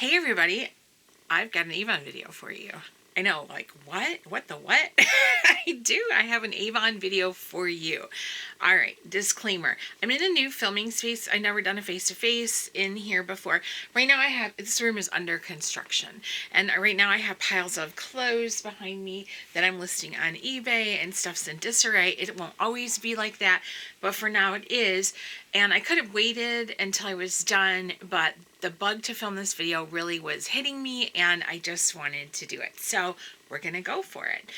Hey everybody, I've got an Avon video for you. I know, like, what? What the what? I do. I have an Avon video for you. All right, disclaimer. I'm in a new filming space. I've never done a face-to-face in here before. Right now this room is under construction. And right now I have piles of clothes behind me that I'm listing on eBay and stuff's in disarray. It won't always be like that, but for now it is. And I could have waited until I was done, but the bug to film this video really was hitting me and I just wanted to do it. So we're going to go for it.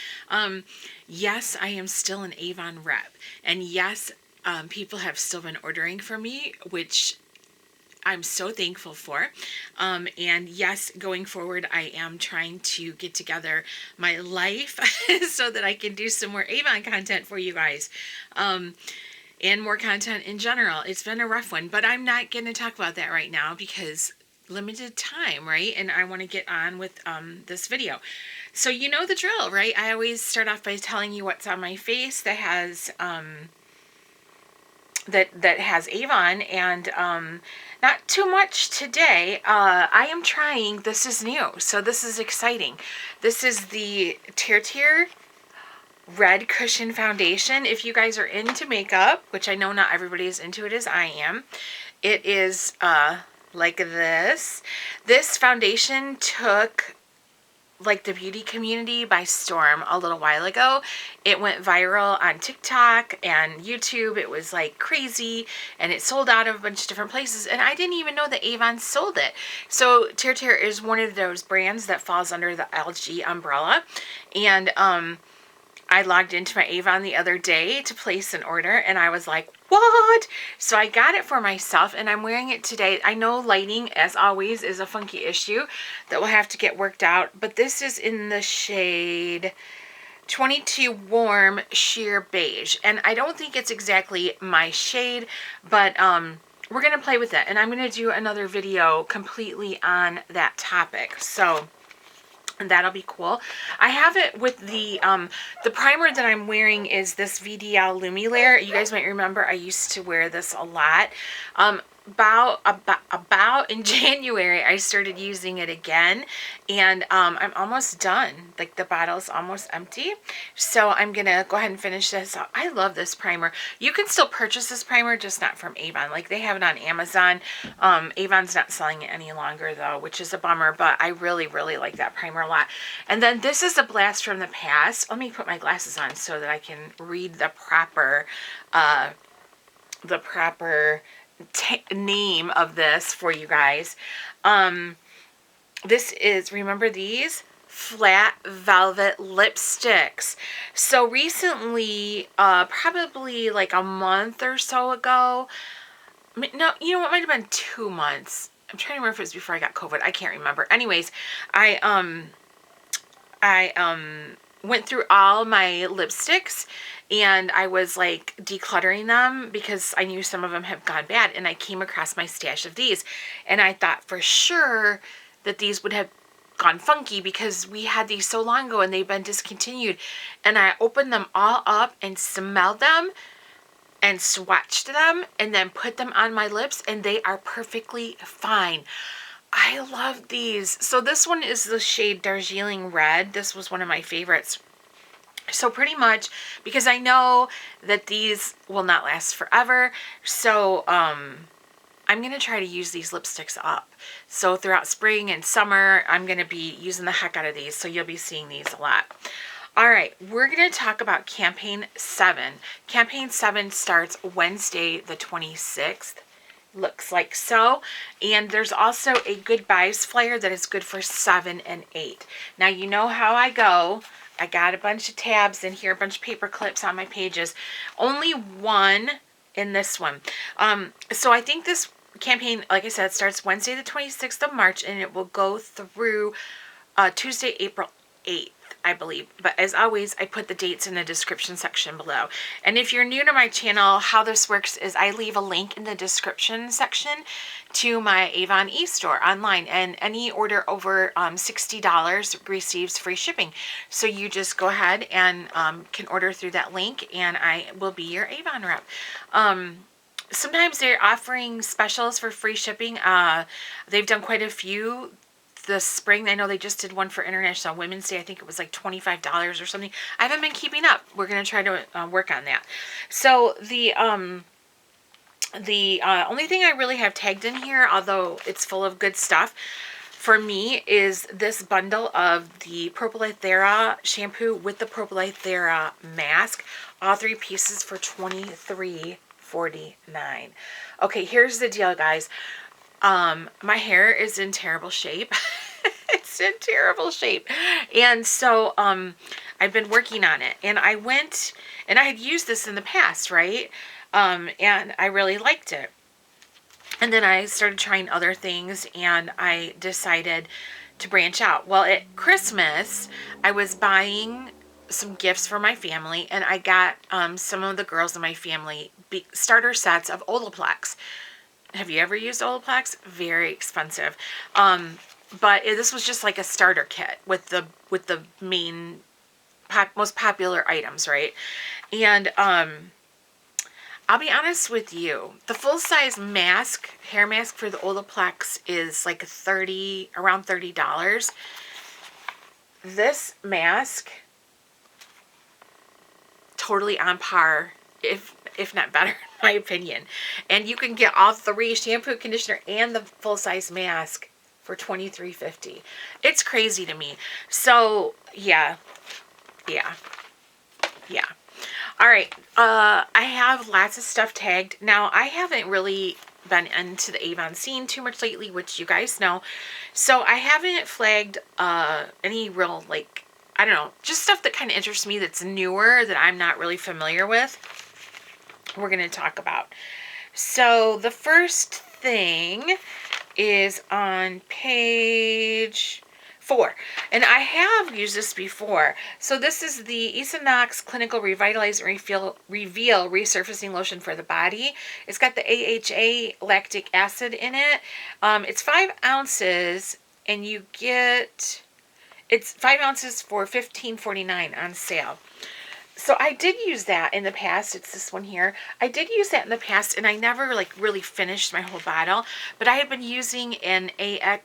Yes, I am still an Avon rep. And yes, people have still been ordering from me, which I'm so thankful for. And yes, going forward, I am trying to get together my life so that I can do some more Avon content for you guys. And more content in general. It's been a rough one, but I'm not going to talk about that right now because limited time, right? And I want to get on with this video. So you know the drill, right? I always start off by telling you what's on my face that has that has Avon, and not too much today. I am trying, this is new, so this is exciting. This is the TirTir Red Cushion Foundation. If you guys are into makeup, which I know not everybody is into it as I am, it is like this. This foundation took like the beauty community by storm a little while ago. It went viral on TikTok and YouTube. It was like crazy, and it sold out of a bunch of different places, and I didn't even know that Avon sold it. So TirTir is one of those brands that falls under the LG umbrella, and I logged into my Avon the other day to place an order, and I was like, what? So I got it for myself, and I'm wearing it today. I know lighting, as always, is a funky issue that will have to get worked out, but this is in the shade 22 Warm Sheer Beige, and I don't think it's exactly my shade, but we're going to play with it, and I'm going to do another video completely on that topic. So and that'll be cool. I have it with the primer that I'm wearing is this VDL Lumilayer. You guys might remember I used to wear this a lot. About in January I started using it again, and I'm almost done. Like the bottle's almost empty, so I'm gonna go ahead and finish this up. I love this primer. You can still purchase this primer, just not from Avon. Like they have it on Amazon. Avon's not selling it any longer though, which is a bummer, but I really like that primer a lot. And then this is a blast from the past. Let me put my glasses on so that I can read the proper name of this for you guys. This is, remember these? Flat Velvet Lipsticks. So recently, probably like a month or so ago, no, you know what, might have been 2 months. I'm trying to remember if it was before I got COVID. I can't remember. Anyways, I went through all my lipsticks, and I was like decluttering them because I knew some of them have gone bad, and I came across my stash of these, and I thought for sure that these would have gone funky because we had these so long ago and they've been discontinued. And I opened them all up and smelled them and swatched them and then put them on my lips, and they are perfectly fine. I love these. So this one is the shade Darjeeling Red. This was one of my favorites. So pretty much, because I know that these will not last forever, so I'm going to try to use these lipsticks up. So throughout spring and summer, I'm going to be using the heck out of these, so you'll be seeing these a lot. All right, we're going to talk about Campaign 7. Campaign 7 starts Wednesday the 26th. Looks like so. And there's also a good buys flyer that is good for 7 and 8. Now you know how I go. I got a bunch of tabs in here, a bunch of paper clips on my pages. Only one in this one. So I think this campaign, like I said, starts Wednesday the 26th of March, and it will go through Tuesday, April 8th. I believe, but as always, I put the dates in the description section below. And if you're new to my channel, how this works is I leave a link in the description section to my Avon e-store online, and any order over $60 receives free shipping. So you just go ahead and can order through that link, and I will be your Avon rep. Sometimes they're offering specials for free shipping. They've done quite a few the spring. I know they just did one for International Women's Day. I think it was like $25 or something. I haven't been keeping up. We're going to try to work on that. So the only thing I really have tagged in here, although it's full of good stuff, for me is this bundle of the Propoli Thera shampoo with the Propoli Thera mask. All 3 pieces for $23.49. Okay, here's the deal, guys. My hair is in terrible shape. It's in terrible shape. And so I've been working on it. And I went, and I had used this in the past, right? And I really liked it. And then I started trying other things, and I decided to branch out. Well, at Christmas, I was buying some gifts for my family, and I got some of the girls in my family starter sets of Olaplex. Have you ever used Olaplex? Very expensive. But this was just like a starter kit with the main most popular items, right? And I'll be honest with you, the full-size mask, hair mask for the Olaplex is like around $30. This mask, totally on par, if not better, in my opinion. And you can get all 3, shampoo, conditioner, and the full-size mask for $23.50. It's crazy to me. So, yeah. All right, I have lots of stuff tagged. Now, I haven't really been into the Avon scene too much lately, which you guys know. So I haven't flagged any real, like, I don't know, just stuff that kind of interests me that's newer that I'm not really familiar with. We're going to talk about. So the first thing is on page 4, and I have used this before. So this is the Isinox Clinical Revitalize and Reveal Resurfacing Lotion for the body. It's got the AHA lactic acid in it. It's 5 ounces, and you get, it's 5 ounces for $15.49 on sale. So I did use that in the past. It's this one here. I did use that in the past, and I never like really finished my whole bottle. But I have been using an AHA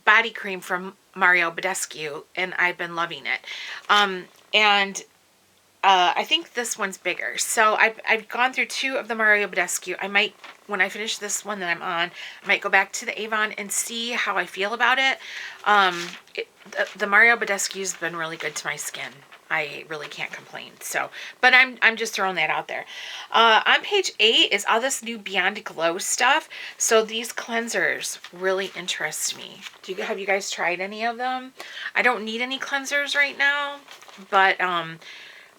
body cream from Mario Badescu, and I've been loving it. I think this one's bigger. So I've gone through 2 of the Mario Badescu. I might, when I finish this one that I'm on, I might go back to the Avon and see how I feel about it. The Mario Badescu's been really good to my skin. I really can't complain. So, but I'm just throwing that out there. On page 8 is all this new Beyond Glow stuff. So these cleansers really interest me. Have you guys tried any of them? I don't need any cleansers right now, but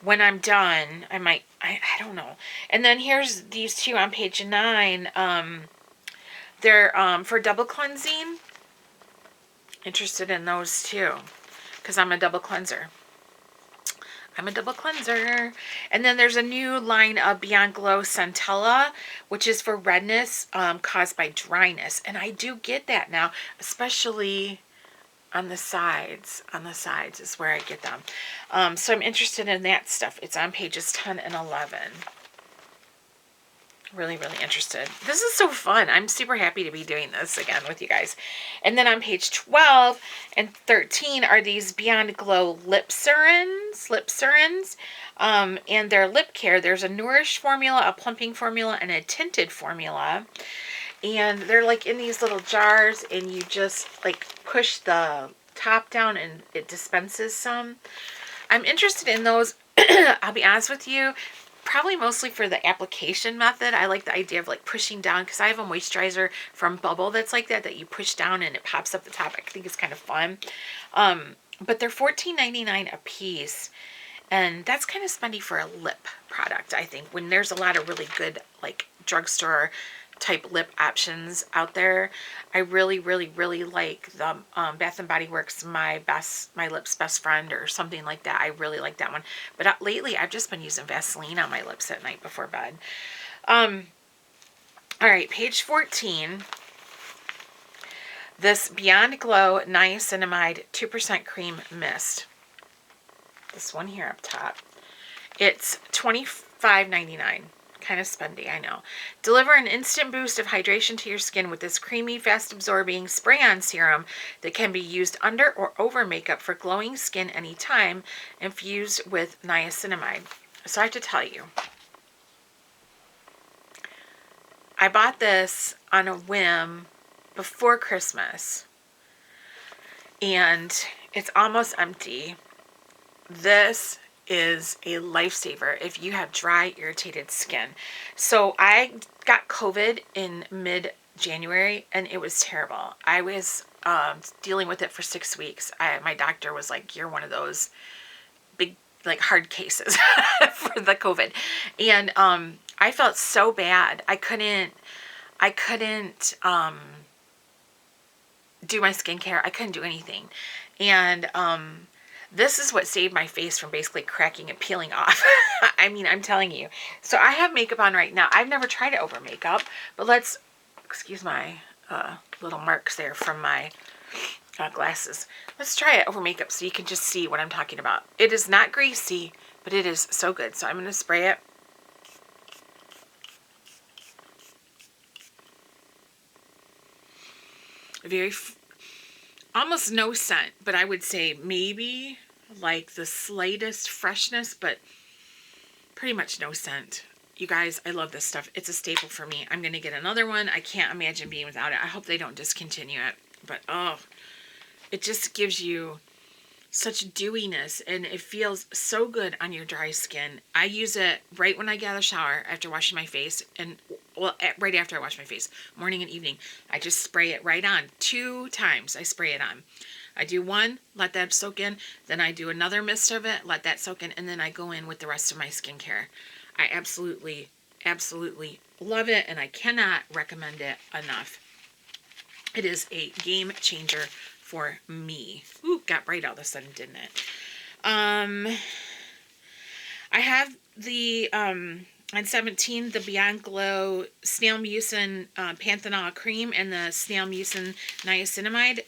when I'm done, I might, I don't know. And then here's these 2 on page 9. They're for double cleansing. Interested in those too, because I'm a double cleanser. And then there's a new line of Beyond Glow Centella, which is for redness caused by dryness. And I do get that now, especially on the sides. On the sides is where I get them. So I'm interested in that stuff. It's on pages 10 and 11. Really, really interested. This is so fun. I'm super happy to be doing this again with you guys. And then on page 12 and 13 are these Beyond Glow lip serums. And their lip care. There's a Nourish formula, a plumping formula, and a tinted formula. And they're like in these little jars, and you just like push the top down and it dispenses some. I'm interested in those. I'll be honest with you. Probably mostly for the application method. I like the idea of like pushing down, because I have a moisturizer from Bubble that's like that you push down and it pops up the top. I think it's kind of fun. But they're $14.99 a piece, and that's kind of spendy for a lip product, I think, when there's a lot of really good like drugstore type lip options out there. I really, really, really like the Bath & Body Works My Lips Best Friend or something like that. I really like that one. But lately, I've just been using Vaseline on my lips at night before bed. All right, page 14. This Beyond Glow Niacinamide 2% Cream Mist. This one here up top. It's $25.99. Kind of spendy, I know. Deliver an instant boost of hydration to your skin with this creamy, fast-absorbing spray-on serum that can be used under or over makeup for glowing skin anytime, infused with niacinamide. So I have to tell you, I bought this on a whim before Christmas, and it's almost empty. This is a lifesaver if you have dry, irritated skin. So I got COVID in mid-January, and it was terrible. I was dealing with it for 6 weeks. My doctor was like, you're one of those big, like, hard cases for the COVID. And I felt so bad. I couldn't do my skincare. I couldn't do anything. And this is what saved my face from basically cracking and peeling off. I mean, I'm telling you. So I have makeup on right now. I've never tried it over makeup, but let's, excuse my little marks there from my glasses. Let's try it over makeup so you can just see what I'm talking about. It is not greasy, but it is so good. So I'm going to spray it. Very, almost no scent, but I would say maybe like the slightest freshness, but pretty much no scent. You guys, I love this stuff. It's a staple for me. I'm going to get another one. I can't imagine being without it. I hope they don't discontinue it, but oh, it just gives you such dewiness, and it feels so good on your dry skin. I use it right when I get out of the shower after washing my face, and well, right after I wash my face, morning and evening. I just spray it right on. 2 times I spray it on. I do one, let that soak in, then I do another mist of it, let that soak in, and then I go in with the rest of my skincare. I absolutely, absolutely love it, and I cannot recommend it enough. It is a game changer for me. Ooh, got bright all of a sudden, didn't it? I have the, on 17, the Beyond Glow Snail Mucin Panthenol Cream and the Snail Mucin Niacinamide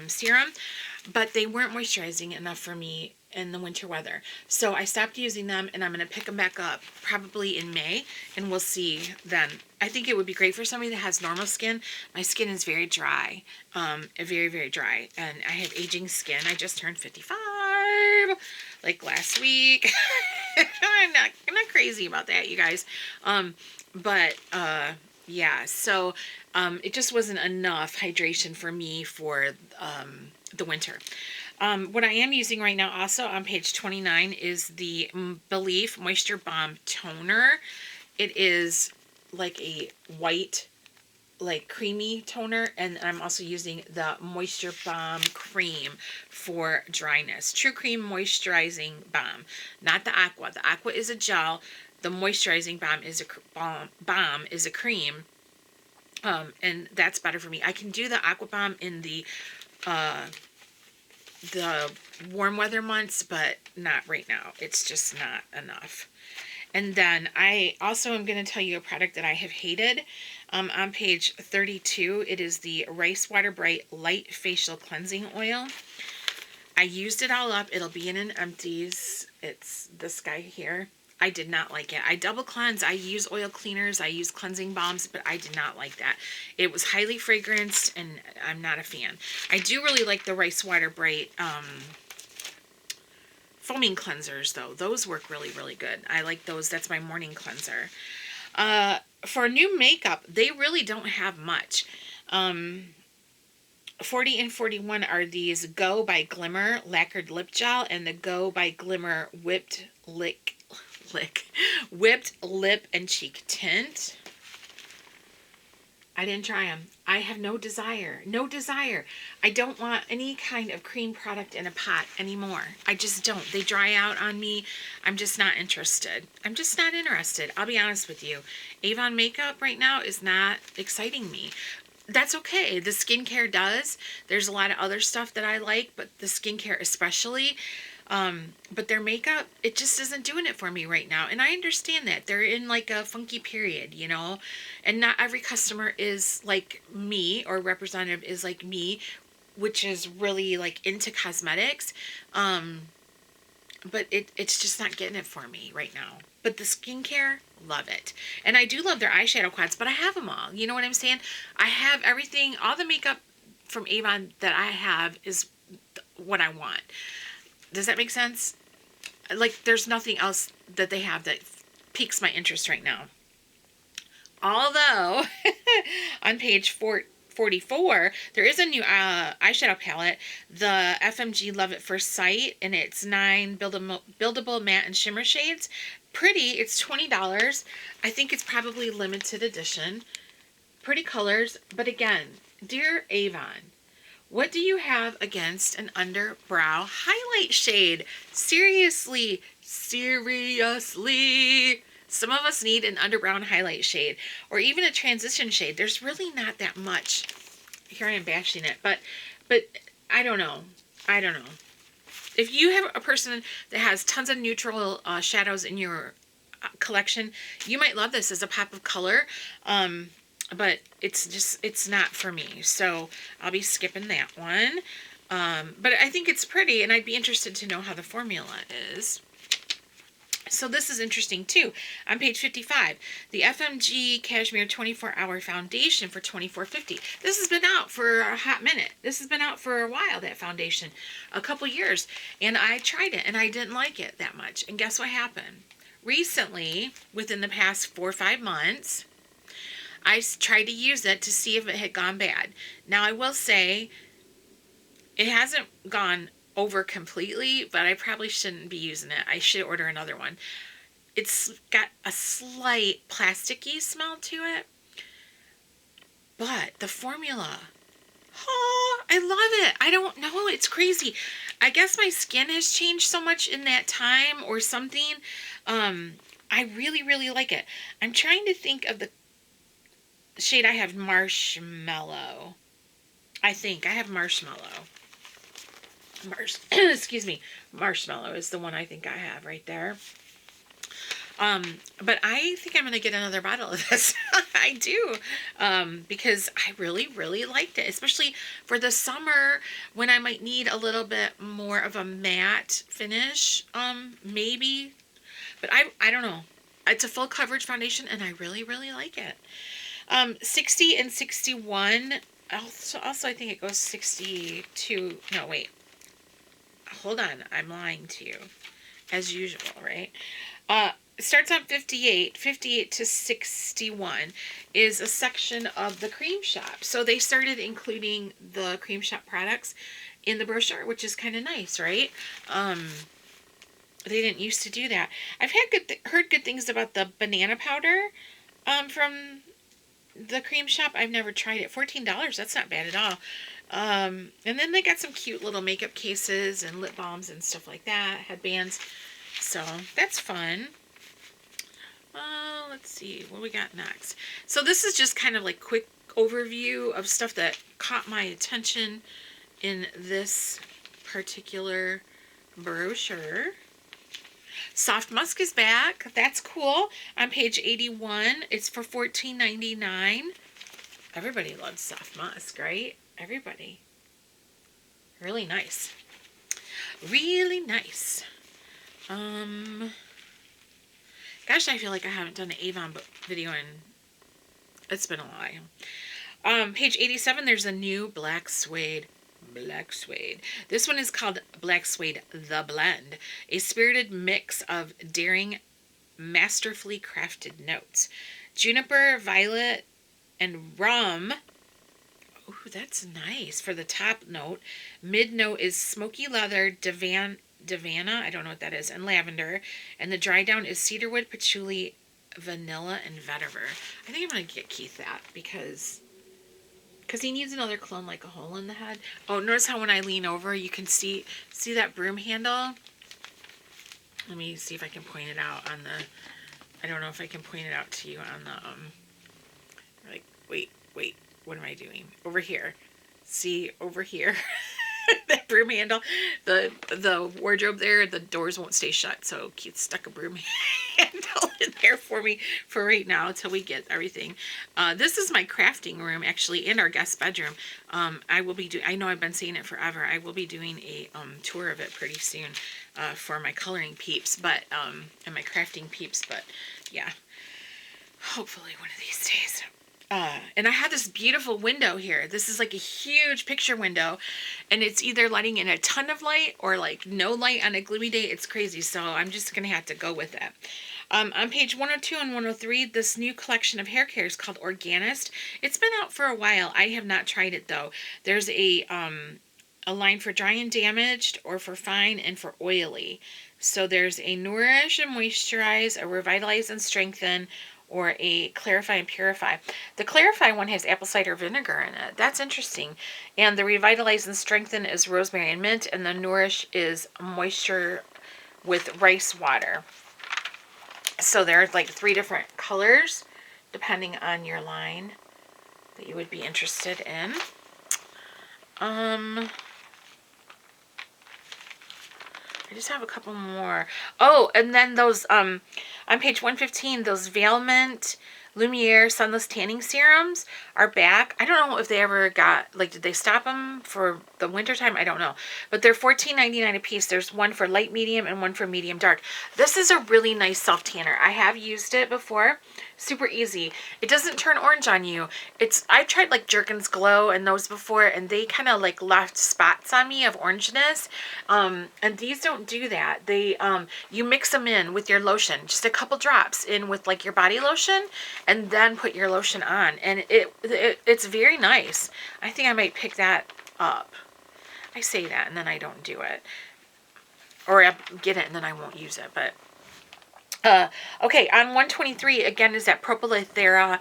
Serum, but they weren't moisturizing enough for me in the winter weather. So I stopped using them, and I'm going to pick them back up probably in May, and we'll see then. I think it would be great for somebody that has normal skin. My skin is very dry, very, very dry, and I have aging skin. I just turned 55, like last week. I'm not crazy about that, you guys. Yeah, so it just wasn't enough hydration for me for the winter. What I am using right now also on page 29 is the Belief Moisture Balm Toner. It is like a white, like creamy toner, and I'm also using the Moisture Balm Cream for dryness. True Cream Moisturizing Balm, not the Aqua. The Aqua is a gel. The Moisturizing Balm is a cream, and that's better for me. I can do the Aqua Balm in the warm weather months, but not right now. It's just not enough. And then I also am going to tell you a product that I have hated. On page 32, it is the Rice Water Bright Light Facial Cleansing Oil. I used it all up. It'll be in an empties. It's this guy here. I did not like it. I double cleanse. I use oil cleaners. I use cleansing balms, but I did not like that. It was highly fragranced, and I'm not a fan. I do really like the Rice Water Bright foaming cleansers, though. Those work really, really good. I like those. That's my morning cleanser. For new makeup, they really don't have much. 40 and 41 are these Go by Glimmer Lacquered Lip Gel and the Go by Glimmer Whipped Lip and Cheek Tint. I didn't try them. I have no desire. No desire. I don't want any kind of cream product in a pot anymore. I just don't. They dry out on me. I'm just not interested. I'm just not interested. I'll be honest with you. Avon makeup right now is not exciting me. That's okay. The skincare does. There's a lot of other stuff that I like, but the skincare especially. But their makeup, it just isn't doing it for me right now. And I understand that. They're in like a funky period, you know. And not every customer is like me, or representative is like me, which is really like into cosmetics. but it's just not getting it for me right now. But the skincare, love it. And I do love their eyeshadow quads, but I have them all. You know what I'm saying? I have everything, all the makeup from Avon that I have is what I want. Does that make sense? Like, there's nothing else that they have that piques my interest right now. Although, on page 44, there is a new eyeshadow palette, the FMG Love at First Sight, and it's 9 buildable matte and shimmer shades. Pretty. It's $20. I think it's probably limited edition. Pretty colors, but again, dear Avon, what do you have against an underbrow highlight shade? Seriously, seriously. Some of us need an underbrow highlight shade or even a transition shade. There's really not that much. Here I am bashing it, but I don't know. I don't know. If you have a person that has tons of neutral shadows in your collection, you might love this as a pop of color. But it's not for me. So I'll be skipping that one. But I think it's pretty, and I'd be interested to know how the formula is. So this is interesting too. On page 55, the FMG Cashmere 24-Hour Foundation for $24.50. This has been out for a hot minute. This has been out for a while, that foundation, a couple years. And I tried it, and I didn't like it that much. And guess what happened? Recently, within the past 4 or 5 months, I tried to use it to see if it had gone bad. Now, I will say it hasn't gone over completely, but I probably shouldn't be using it. I should order another one. It's got a slight plasticky smell to it, but the formula, oh, I love it. I don't know. It's crazy. I guess my skin has changed so much in that time or something. I really, really like it. I'm trying to think of the shade I have, Marshmallow. I think I have Marshmallow. Excuse me. Marshmallow is the one I think I have right there. But I think I'm going to get another bottle of this. I do. Because I really, really liked it. Especially for the summer when I might need a little bit more of a matte finish. Maybe. But I don't know. It's a full coverage foundation and I really, really like it. 60 and 61. Also, I think it goes 62. No, wait. Hold on. I'm lying to you. As usual, right? It starts on 58. 58 to 61 is a section of the Cream Shop. So they started including the Cream Shop products in the brochure, which is kind of nice, right? They didn't used to do that. I've heard good things about the banana powder from the Cream Shop. I've never tried it. $14. That's not bad at all. And then they got some cute little makeup cases and lip balms and stuff like that. Headbands. So that's fun. Let's see what we got next. So this is just kind of like quick overview of stuff that caught my attention in this particular brochure. Soft Musk is back. That's cool. On page 81, it's for $14.99. Everybody loves Soft Musk, right? Everybody. Really nice. Really nice. Gosh, I feel like I haven't done an Avon video in, it's been a while. Page 87, there's a new black suede. Black suede. This one is called Black Suede The Blend, a spirited mix of daring, masterfully crafted notes. Juniper, violet, and rum. Ooh, that's nice for the top note. Mid note is smoky leather, Davana, I don't know what that is, and lavender. And the dry down is cedarwood, patchouli, vanilla, and vetiver. I think I'm going to get Keith that because he needs another cologne like a hole in the head. Oh, notice how when I lean over, you can see that broom handle? Let me see if I can point it out on the, I don't know if I can point it out to you on the, like, wait, what am I doing? Over here. See, over here. That broom handle, the wardrobe there, the doors won't stay shut, so Keith stuck a broom handle still in there for me for right now until we get everything. This is my crafting room, actually, in our guest bedroom. I will be doing, I know I've been saying it forever, I will be doing a tour of it pretty soon for my coloring peeps, but, and my crafting peeps, but yeah, hopefully one of these days. And I have this beautiful window here. This is like a huge picture window, and it's either letting in a ton of light or like no light on a gloomy day. It's crazy, so I'm just gonna have to go with it. On page 102 and 103, this new collection of hair care is called Organist. It's been out for a while. I have not tried it though. There's a line for dry and damaged, or for fine, and for oily. So there's a nourish and moisturize, a revitalize and strengthen, or a clarify and purify. The clarify one has apple cider vinegar in it. That's interesting. And the revitalize and strengthen is rosemary and mint, and the nourish is moisture with rice water. So there's like 3 different colors depending on your line that you would be interested in. I just have a couple more. Oh, and then those, on page 115, those Vailment Lumiere Sunless Tanning Serums are back. I don't know if they ever got, like, did they stop them for the winter time? I don't know. But they're $14.99 a piece. There's one for light medium and one for medium dark. This is a really nice self tanner. I have used it before. Super easy. It doesn't turn orange on you. I tried like Jergens Glow and those before, and they kind of like left spots on me of orangeness. And these don't do that. They you mix them in with your lotion, just a couple drops in with like your body lotion, and then put your lotion on, and it's very nice. I think I might pick that up. I say that and then I don't do it, or I get it and then I won't use it. But okay, on 123 again is that Propoli Thera.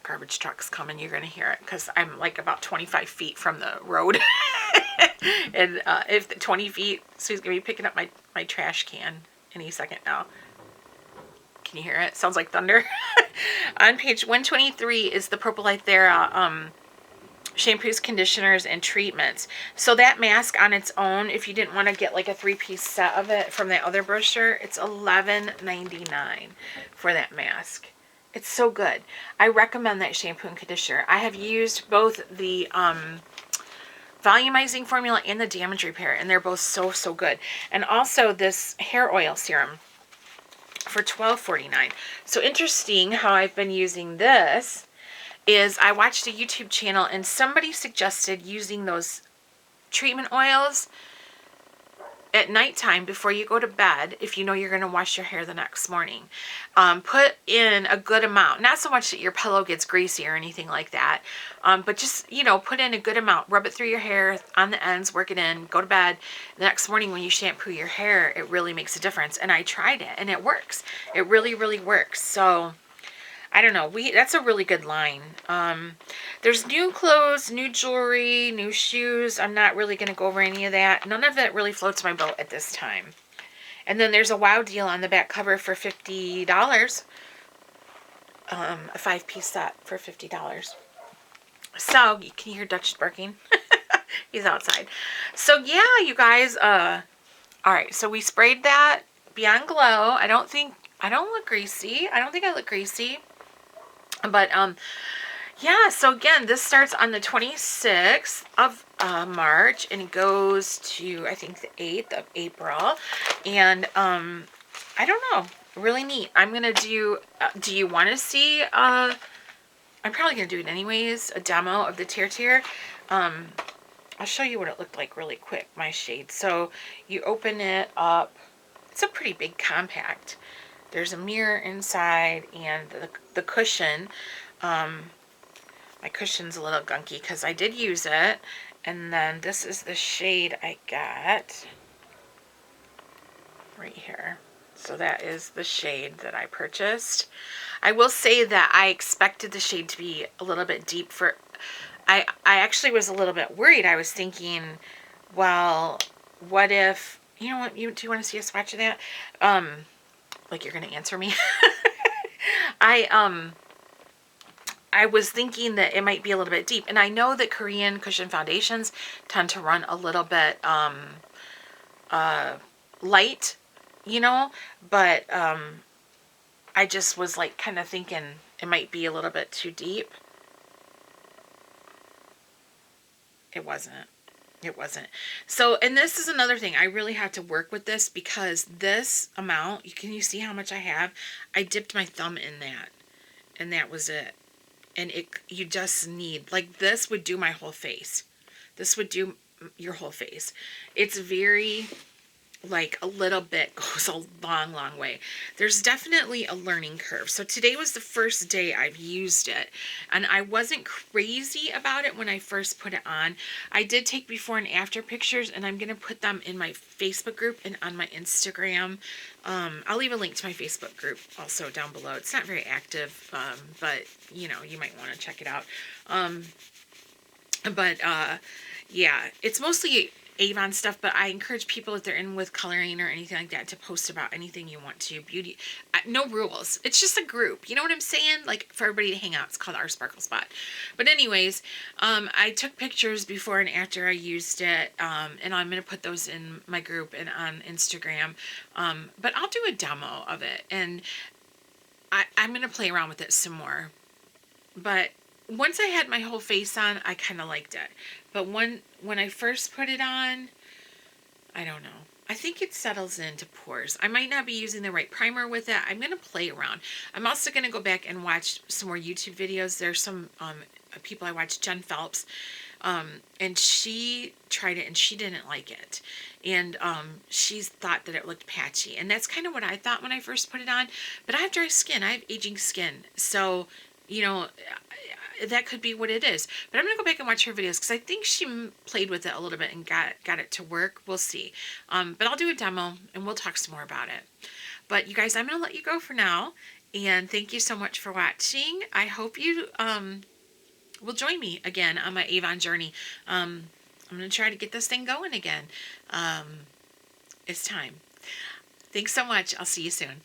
Garbage truck's coming. You're gonna hear it because I'm like about 25 feet from the road. And if 20 feet, so he's gonna be picking up my trash can any second now. Can you hear it? Sounds like thunder. On page 123 is the Propoli Thera shampoos, conditioners, and treatments. So that mask on its own, if you didn't want to get like a 3-piece set of it from that other brochure, it's $11.99 for that mask. It's so good. I recommend that shampoo and conditioner. I have used both the volumizing formula and the damage repair, and they're both so good. And also this hair oil serum for $12.49. So interesting how I've been using this is I watched a YouTube channel and somebody suggested using those treatment oils at nighttime before you go to bed if you know you're going to wash your hair the next morning. Put in a good amount, not so much that your pillow gets greasy or anything like that, but just, you know, put in a good amount, rub it through your hair on the ends, work it in, go to bed. The next morning when you shampoo your hair, it really makes a difference. And I tried it and it works. It really works. So I don't know. That's a really good line. There's new clothes, new jewelry, new shoes. I'm not really going to go over any of that. None of it really floats my boat at this time. And then there's a wow deal on the back cover for $50. A 5-piece set for $50. So, can you hear Dutch barking? He's outside. So, yeah, you guys. Alright, so we sprayed that Beyond Glow. I don't look greasy. I don't think I look greasy. But, yeah, so again, this starts on the 26th of March, and it goes to, I think, the 8th of April. And, I don't know, really neat. I'm going to do you want to see, I'm probably going to do it anyways, a demo of the TirTir. I'll show you what it looked like really quick, my shade. So, you open it up. It's a pretty big compact. There's a mirror inside, and the cushion. My cushion's a little gunky because I did use it. And then this is the shade I got right here. So that is the shade that I purchased. I will say that I expected the shade to be a little bit deep for... I actually was a little bit worried. I was thinking, well, what if... You know what? Do you want to see a swatch of that? Like you're going to answer me? I was thinking that it might be a little bit deep. And I know that Korean cushion foundations tend to run a little bit light. you know, but I just was like kind of thinking it might be a little bit too deep. It wasn't. It wasn't. So, and this is another thing. I really had to work with this because this amount, can you see how much I have? I dipped my thumb in that, and that was it. And you just need, like, this would do my whole face. This would do your whole face. It's very, like, a little bit goes a long, long way. There's definitely a learning curve. So today was the first day I've used it, and I wasn't crazy about it when I first put it on. I did take before and after pictures, and I'm going to put them in my Facebook group and on my Instagram. I'll leave a link to my Facebook group also down below. It's not very active, but you know, you might want to check it out. Yeah, it's mostly Avon stuff, but I encourage people, if they're in with coloring or anything like that, to post about anything you want to. Beauty, no rules. It's just a group. You know what I'm saying? Like, for everybody to hang out. It's called Our Sparkle Spot. But anyways, I took pictures before and after I used it, and I'm going to put those in my group and on Instagram. But I'll do a demo of it, and I'm going to play around with it some more. But once I had my whole face on, I kind of liked it. But when I first put it on, I don't know. I think it settles into pores. I might not be using the right primer with it. I'm going to play around. I'm also going to go back and watch some more YouTube videos. There's some people I watched, Jen Phelps, and she tried it and she didn't like it. And she thought that it looked patchy. And that's kind of what I thought when I first put it on. But I have dry skin. I have aging skin. So, you know, that could be what it is. But I'm going to go back and watch her videos because I think she played with it a little bit and got it to work. We'll see. But I'll do a demo and we'll talk some more about it. But you guys, I'm going to let you go for now. And thank you so much for watching. I hope you will join me again on my Avon journey. I'm going to try to get this thing going again. It's time. Thanks so much. I'll see you soon.